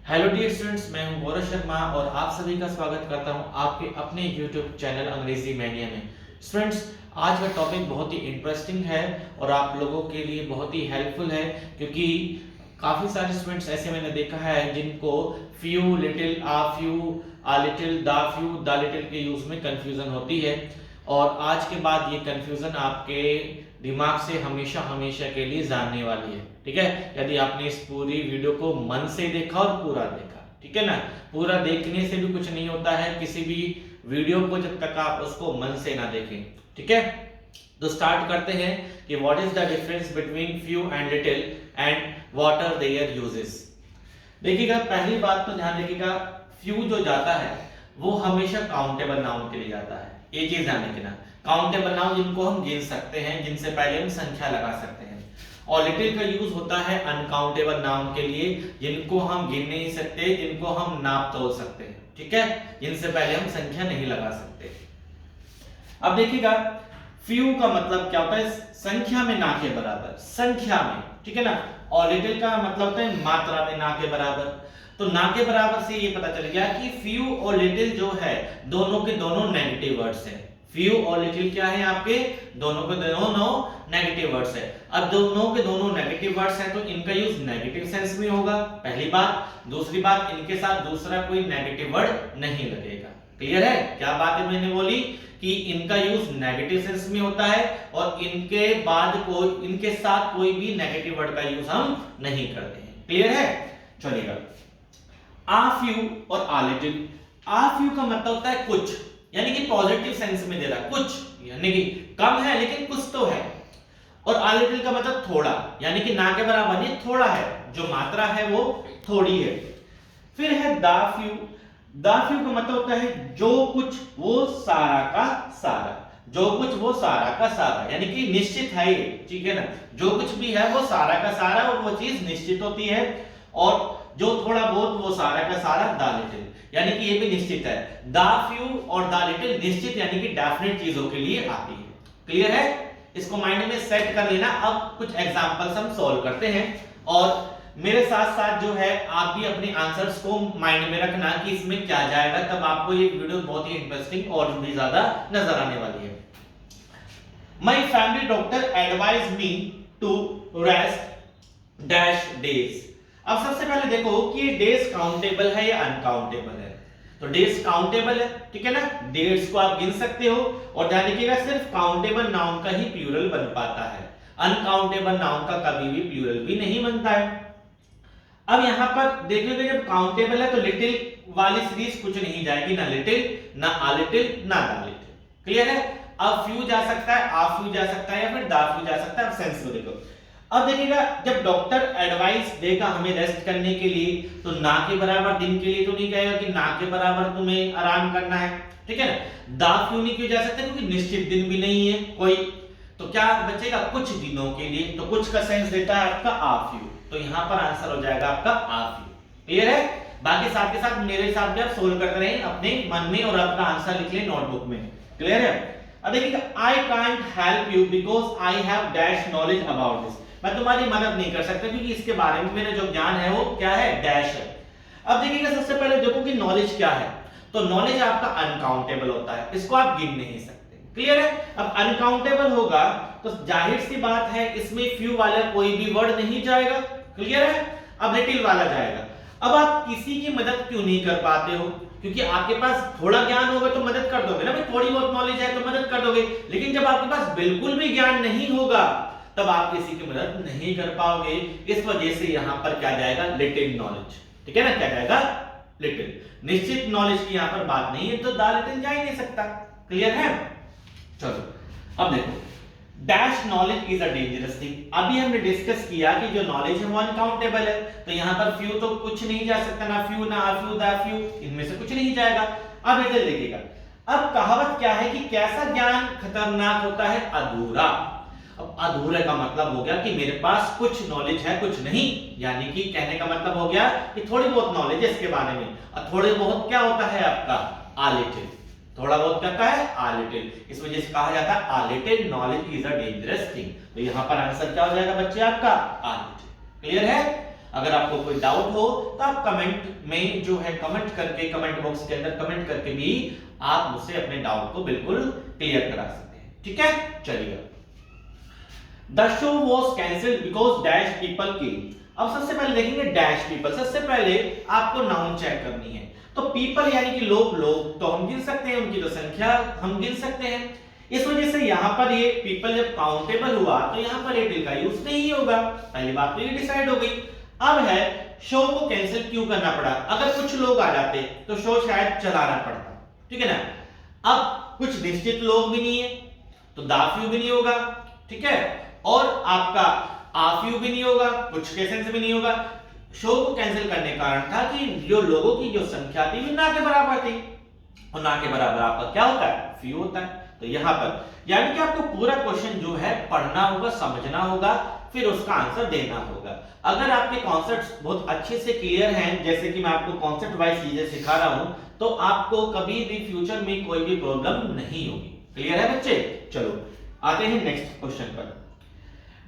Hello dear students, मैं हूं गौरव शर्मा और आप सभी का स्वागत करता हूं आपके अपने यूट्यूब चैनल अंग्रेजी मैनिया में। स्टूडेंट्स, आज का टॉपिक बहुत ही इंटरेस्टिंग है और आप लोगों के लिए बहुत ही हेल्पफुल है, क्योंकि काफ़ी सारे स्टूडेंट्स ऐसे मैंने देखा है जिनको फ्यू, लिटिल, आ फ्यू, आ लिटिल, दा फ्यू, दा लिटिल के यूज़ में कंफ्यूजन होती है। और आज के बाद ये कंफ्यूजन आपके दिमाग से हमेशा हमेशा के लिए जानने वाली है। ठीक है, यदि आपने इस पूरी वीडियो को मन से देखा और पूरा देखा, ठीक है ना। पूरा देखने से भी कुछ नहीं होता है, किसी भी वीडियो को जब तक आप उसको मन से ना देखें। ठीक है, तो स्टार्ट करते हैं कि what is the difference between few and little and what are their uses. देखिएगा, पहली बात तो ध्यान रखिएगा, फ्यू जो जाता है वो हमेशा काउंटेबल नाउन के लिए जाता है। ये चीज ध्यान रखना, काउंटेबल नाउन जिनको हम गिन सकते हैं, जिनसे पहले हम संख्या लगा सकते हैं। और लिटिल का यूज होता है अनकाउंटेबल नाउन के लिए, जिनको हम गिन नहीं सकते, जिनको हम नाप तोल सकते हैं। ठीक है, जिनसे पहले हम संख्या नहीं लगा सकते। अब देखिएगा, फ्यू का मतलब क्या होता है? संख्या में ना के बराबर, संख्या में, ठीक है ना। और लिटिल का मतलब होता है मात्रा में ना के बराबर। तो ना के बराबर से ये पता चल गया कि फ्यू और लिटिल जो है दोनों के दोनों नेगेटिव वर्ड्स हैं। फ्यू और लिटिल क्या है आपके? दोनों के दोनों नेगेटिव वर्ड्स है। अब दोनों के दोनों नेगेटिव वर्ड्स हैं तो इनका यूज नेगेटिव सेंस में होगा, पहली बात। दूसरी बात, इनके साथ दूसरा कोई नेगेटिव वर्ड नहीं लगेगा। क्लियर है क्या बात है मैंने बोली? कि इनका यूज नेगेटिव सेंस में होता है और इनके बाद कोई, इनके साथ कोई भी नेगेटिव वर्ड का यूज हम नहीं करते हैं। क्लियर है? चलिएगा, आ फ्यू और आ लिटिल। आ फ्यू का मतलब होता है कुछ, यानी कि पॉजिटिव सेंस में दे रहा है कुछ, यानी कि कम है लेकिन कुछ तो है। और आ लिटिल का मतलब थोड़ा, यानी कि ना के बराबर नहीं, थोड़ा है, जो मात्रा है वो थोड़ी है। फिर है दा फ्यू। दा फ्यू का मतलब होता है जो कुछ वो सारा का सारा, जो कुछ वो सारा का सारा, यानी कि निश्चित है ये, ठीक है ना। जो कुछ भी है वो सारा का सारा और वो चीज निश्चित होती है। और जो थोड़ा बहुत वो सारा का सारा दा लिटिल, यानी कि ये भी निश्चित है। दा फ्यू और दा लिटिल निश्चित यानी कि डेफिनेट चीजों के लिए आती है। क्लियर है? इसको माइंड में सेट कर लेना। अब कुछ एग्जांपल्स हम सॉल्व करते हैं और मेरे साथ साथ जो है आप भी अपने आंसर्स को माइंड में रखना कि इसमें क्या जाएगा, तब आपको ये वीडियो बहुत ही इंटरेस्टिंग और भी ज्यादा नजर आने वाली है। My family doctor advise me to rest dash days. अब सबसे पहले देखो कि ये डेज काउंटेबल है या अनकाउंटेबल है। तो डेज काउंटेबल है, ठीक है ना। डेज को आप गिन सकते हो और ध्यान रखिएगा, सिर्फ काउंटेबल नाउन का ही प्लूरल बन पाता है, अनकाउंटेबल नाउन का कभी भी प्लूरल भी नहीं बनता है। अब यहां पर देखिएगा, जब काउंटेबल है तो लिटिल वाली सीरीज कुछ नहीं जाएगी, ना लिटिल, ना आ लिटिल, ना दा लिटिल। क्लियर है? अब फ्यू जा सकता है, आ फ्यू जा सकता है या फिर दा फ्यू जा सकता है। अब सेंस को देखो। अब देखिएगा, जब डॉक्टर एडवाइस देगा हमें रेस्ट करने के लिए, तो ना के बराबर दिन के लिए तो नहीं कहेगा कि ना के बराबर तुम्हें आराम करना है, ठीक है ना। दा फ्यू नहीं क्यों जा सकता? क्योंकि निश्चित दिन भी नहीं है कोई, तो क्या बचेगा? कुछ दिनों के लिए। तो कुछ का सेंस देता है आपका आ फ्यू, तो यहां पर आंसर हो जाएगा आपका आ फ्यू। क्लियर है? बाकी साथ के साथ मेरे साथ भी आप सोल्व करते रहें अपने मन में और अपना आंसर लिख लें नोटबुक में। क्लियर है? अब देखिए, I can't help you because I have dash knowledge about this. मैं तुम्हारी मदद नहीं कर सकता क्योंकि इसके बारे में मेरा जो ज्ञान है वो क्या है? डैश है। अब देखिएगा, सबसे पहले देखो कि नॉलेज क्या है। तो नॉलेज आपका अनकाउंटेबल होता है, इसको आप गिन नहीं सकते। क्लियर है? अब अनकाउंटेबल होगा तो जाहिर सी बात है इसमें फ्यू वाला कोई भी वर्ड नहीं जाएगा। क्लियर है? अब लिटिल वाला जाएगा। अब आप किसी की मदद क्यों नहीं कर पाते हो? क्योंकि आपके पास थोड़ा ज्ञान होगा तो मदद कर दोगे ना भाई, थोड़ी बहुत नॉलेज है तो मदद कर दोगे। लेकिन जब आपके पास बिल्कुल भी ज्ञान नहीं होगा तब आप किसी की मदद नहीं कर पाओगे। इस वजह से यहां पर क्या जाएगा? Little knowledge. ठीक है ना? क्या जाएगा? लिटिल। निश्चित नॉलेज की यहां पर बात नहीं है, तो दा लिटिल जा ही नहीं सकता। क्लियर है? चलो, अब देखो, dash knowledge is a dangerous thing. अभी हमने डिस्कस किया कि जो नॉलेज है वो अनकाउंटेबल है, तो यहां पर फ्यू तो कुछ नहीं जा सकता, ना फ्यू, ना आ फ्यू, दा फ्यू, इनमें से कुछ नहीं जाएगा। अब लिटिल देखिएगा। अब कहावत क्या है कि कैसा ज्ञान खतरनाक होता है? अधूरा। अब अधूरे का मतलब हो गया कि मेरे पास कुछ नॉलेज है कुछ नहीं, यानी कि कहने का मतलब हो गया कि थोड़ी बहुत नॉलेज है इसके बारे में। और थोड़े बहुत क्या होता है आपका? आ लिटिल। थोड़ा बहुत क्या है? आ लिटिल। इस वजह से कहा जाता है आ little knowledge is a dangerous thing. तो यहां पर आंसर क्या हो जाएगा बच्चे आपका? आ लिटिल। क्लियर है? अगर आपको कोई डाउट हो तो आप कमेंट में जो है कमेंट करके, कमेंट बॉक्स के अंदर कमेंट करके भी आप मुझसे अपने डाउट को बिल्कुल क्लियर करा सकते हैं। ठीक है, चलिए। The show was cancelled because dash people came. अब सबसे पहले देखेंगे डैश पीपल। सबसे पहले आपको नाउन चेक करनी है। तो पीपल यानी कि लोग, लोग तो हम गिन सकते हैं, उनकी तो संख्या हम गिन सकते हैं। इस वजह से यहां पर ये पीपल जब काउंटेबल हुआ तो यहां पर ये डिल का यूज नहीं होगा। पहली बात तो ये डिसाइड हो गई। अब है शो को कैंसिल क्यों करना पड़ा। अगर कुछ लोग आ जाते तो शो शायद चलाना पड़ता, ठीक है ना। अब कुछ निश्चित लोग भी नहीं है तो दाफ्यू भी नहीं होगा, ठीक है, और आपका आफ्यू भी नहीं होगा, कुछ केसेस भी नहीं होगा। शो को कैंसिल करने का कारण था कि जो लोगों की जो संख्या थी वो ना के बराबर थी, और ना के बराबर आपका क्या होता है, फ्यू होता है। तो यहां पर यानी कि आपको पूरा क्वेश्चन जो है पढ़ना होगा, समझना होगा, फिर उसका आंसर देना होगा। अगर आपके कॉन्सेप्ट्स बहुत अच्छे से क्लियर हैं, जैसे कि मैं आपको कॉन्सेप्ट वाइज चीजें सिखा रहा हूं, तो आपको कभी भी फ्यूचर में कोई भी प्रॉब्लम नहीं होगी। क्लियर है बच्चे? चलो आते हैं नेक्स्ट क्वेश्चन पर।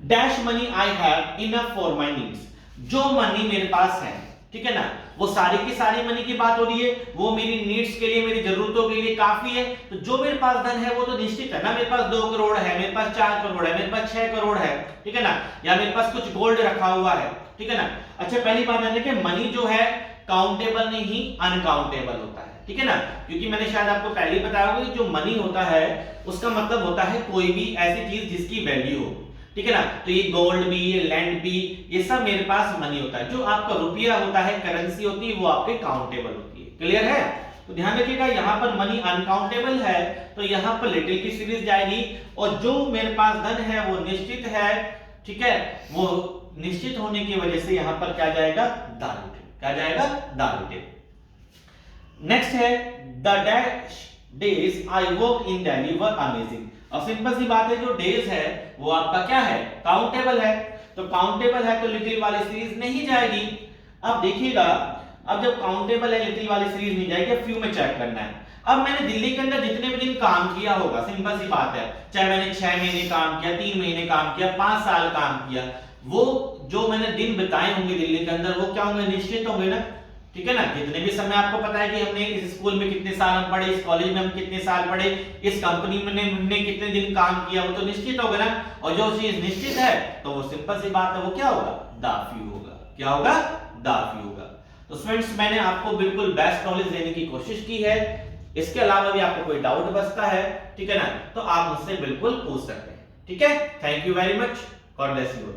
Dash money I have enough for my needs. जो मनी मेरे पास है, ठीक है ना, वो सारी की सारी मनी की बात हो रही है, वो मेरी नीड्स के लिए, मेरी जरूरतों के लिए काफी है। तो जो मेरे पास धन है वो तो निश्चित है ना, मेरे पास 2 करोड़ है, मेरे पास 4 करोड़ है, मेरे पास 6 करोड़ है, ठीक है ना, या मेरे पास कुछ गोल्ड रखा हुआ है, ठीक है ना। अच्छा, पहली बात है कि मनी जो है काउंटेबल नहीं अनकाउंटेबल होता है, ठीक है ना, क्योंकि मैंने शायद आपको पहले ही बताया होगा कि जो मनी होता है उसका मतलब होता है कोई भी ऐसी चीज जिसकी वैल्यू हो, ठीक है ना। तो ये गोल्ड भी, ये लैंड भी, ये सब मेरे पास मनी होता है। जो आपका रुपया होता है, करेंसी होती है, वो आपके काउंटेबल होती है। क्लियर है? तो ध्यान रखिएगा, यहां पर मनी अनकाउंटेबल है तो यहां पर लिटिल की सीरीज जाएगी, और जो मेरे पास धन है वो निश्चित है, ठीक है, वो निश्चित होने की वजह से यहां पर क्या जाएगा, द लिटिल। क्या जाएगा? The little. नेक्स्ट है the dash days I work in Delhi were amazing. अब सिंपल सी बात है, जो डेज है वो आपका क्या है, काउंटेबल है। तो काउंटेबल है तो लिटिल वाली सीरीज नहीं जाएगी। अब देखिएगा, अब जब काउंटेबल है लिटिल वाली सीरीज नहीं जाएगी, फ्यू में चेक करना है। अब मैंने दिल्ली के अंदर जितने भी दिन काम किया होगा, सिंपल सी बात है, चाहे मैंने 6 महीने काम किया, 3 महीने काम किया, 5 साल काम किया, वो जो मैंने दिन बिताए होंगे दिल्ली के अंदर वो क्या होंगे, निश्चित होंगे ना, ठीक है ना। जितने भी समय आपको पता है कि हमने इस स्कूल में कितने साल हम पढ़े, इस कॉलेज में हम कितने साल पढ़े, इस कंपनी में हमने कितने दिन काम किया, वो तो निश्चित होगा ना। और जो चीज निश्चित है तो वो सिंपल सी बात है, वो क्या होगा, दाफ्यू होगा। क्या होगा? दाफ्यू होगा। तो स्टूडेंट्स, मैंने आपको बिल्कुल बेस्ट नॉलेज देने की कोशिश की है। इसके अलावा भी आपको कोई डाउट बचता है, ठीक है ना, तो आप मुझसे बिल्कुल पूछ सकते हैं। ठीक है, thank you very much, God bless you.